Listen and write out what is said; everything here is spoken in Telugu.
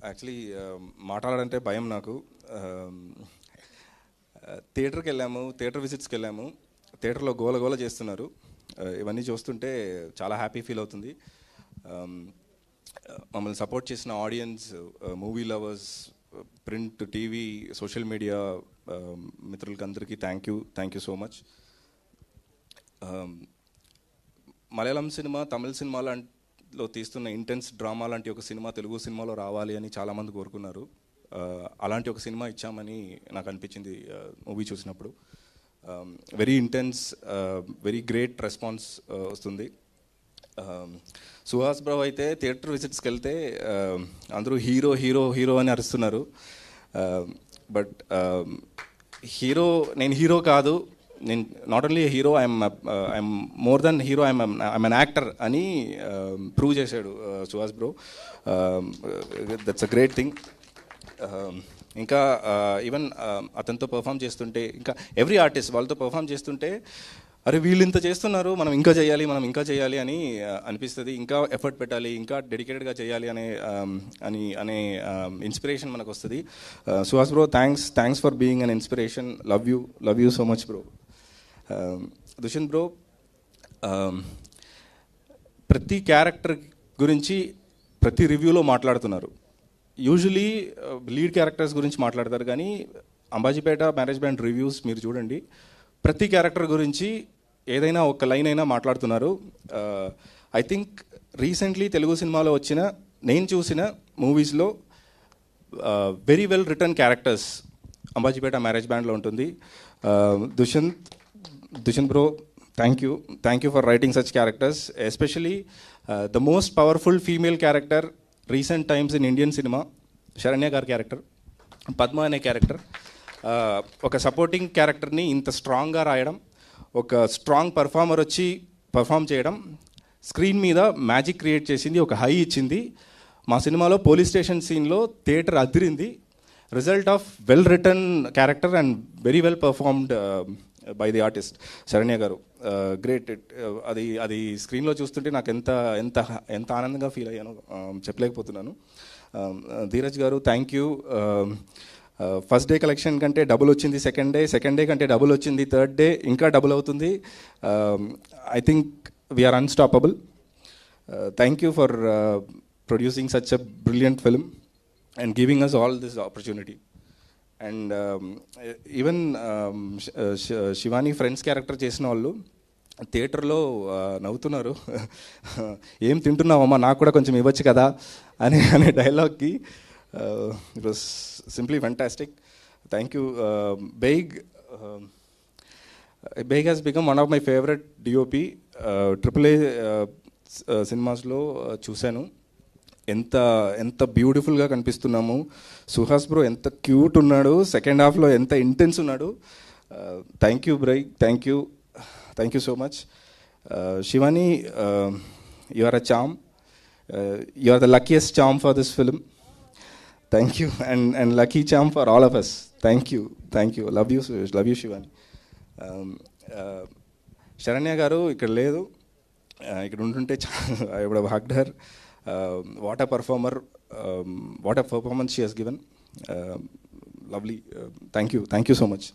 యాక్చువల్లీ మాట్లాడాలంటే భయం నాకు. థియేటర్కి వెళ్ళాము, థియేటర్ విజిట్స్కి వెళ్ళాము, థియేటర్లో గోల గోల చేస్తున్నారు. ఇవన్నీ చూస్తుంటే చాలా హ్యాపీ ఫీల్ అవుతుంది. మమ్మల్ని సపోర్ట్ చేసిన audience, movie lovers, print, TV, social media మిత్రులకి అందరికీ thank you so much. Malayalam cinema, Tamil సినిమాలో తీస్తున్న ఇంటెన్స్ డ్రామా లాంటి ఒక సినిమా తెలుగు సినిమాలో రావాలి అని చాలామంది కోరుకున్నారు. అలాంటి ఒక సినిమా ఇచ్చామని నాకు అనిపించింది మూవీ చూసినప్పుడు. Very intense, very great response వస్తుంది. సుహాస్ బ్రో అయితే థియేటర్ విజిట్స్కి వెళ్తే అందరూ హీరో హీరో హీరో అని అరుస్తున్నారు. బట్ నేను హీరో కాదు, నేను not only hero, I'm more than hero, I'm an actor అని ప్రూవ్ చేశాడు Suhas bro. That's a great thing. ఇంకా ఈవెన్ అతనితో పర్ఫామ్ చేస్తుంటే, ఇంకా ఎవ్రీ ఆర్టిస్ట్ వాళ్ళతో పర్ఫామ్ చేస్తుంటే, అరే వీళ్ళు ఇంత చేస్తున్నారు, మనం ఇంకా చేయాలి అని అనిపిస్తుంది. ఇంకా ఎఫర్ట్ పెట్టాలి, ఇంకా డెడికేటెడ్గా చేయాలి అనే ఇన్స్పిరేషన్ మనకు వస్తుంది. Suhas bro, thanks for being an inspiration. Love you so much bro. Dushyant bro, ప్రతి క్యారెక్టర్ గురించి ప్రతి రివ్యూలో మాట్లాడుతున్నారు. యూజువలీ లీడ్ క్యారెక్టర్స్ గురించి మాట్లాడతారు, కానీ అంబాజీపేట మ్యారేజ్ బ్యాండ్ రివ్యూస్ మీరు చూడండి, ప్రతి క్యారెక్టర్ గురించి ఏదైనా ఒక లైన్ అయినా మాట్లాడుతున్నారు. ఐ థింక్ రీసెంట్లీ తెలుగు సినిమాలో వచ్చిన, నేను చూసిన మూవీస్లో very well written characters Ambajipeta marriage బ్యాండ్లో ఉంటుంది. Dushyant bro, thank you for writing such characters. Especially the most powerful female character recent times in Indian cinema, Sharanya గారి క్యారెక్టర్, పద్మ అనే క్యారెక్టర్. ఒక సపోర్టింగ్ క్యారెక్టర్ని ఇంత స్ట్రాంగ్గా రాయడం, ఒక స్ట్రాంగ్ పర్ఫార్మర్ వచ్చి పర్ఫామ్ చేయడం, స్క్రీన్ మీద మ్యాజిక్ క్రియేట్ చేసింది, ఒక హై ఇచ్చింది. మా సినిమాలో పోలీస్ స్టేషన్ సీన్లో theatre Adirindi. Result of well return character and very well performed by the artist Saranya గారు. గ్రేట్. అది స్క్రీన్లో చూస్తుంటే నాకు ఎంత ఆనందంగా ఫీల్ అయ్యానో చెప్పలేకపోతున్నాను. Dheeraj garu, thank you. First day collection కంటే డబుల్ వచ్చింది సెకండ్ డే కంటే డబుల్ వచ్చింది థర్డ్ డే, ఇంకా డబుల్ అవుతుంది. I think we're unstoppable. Thank you for producing such a brilliant film and giving us all this opportunity. And even Shivani friends character చేసిన వాళ్ళు థియేటర్లో నవ్వుతున్నారు. ఏం తింటున్నావమ్మా, నాకు కూడా కొంచెం ఇవ్వచ్చు కదా అనే డైలాగ్కి. It was simply fantastic. Thank you. Baig has become one of my favourite DOP. AAA సినిమాస్లో చూశాను. ఎంత బ్యూటిఫుల్గా కనిపిస్తున్నాము. సుహాస్ బ్రో ఎంత క్యూట్ ఉన్నాడు, సెకండ్ హాఫ్లో ఎంత ఇంటెన్స్ ఉన్నాడు. Thank you bro, thank you so much. Shivani, you are a charm, you are the luckiest charm for this film. Thank you and lucky charm for all of us. Thank you. Love you Shivani. Saranya గారు ఇక్కడ లేదు, ఇక్కడ ఉంటుంటే I would have hugged her. What a performance she has given. Lovely. Thank you so much.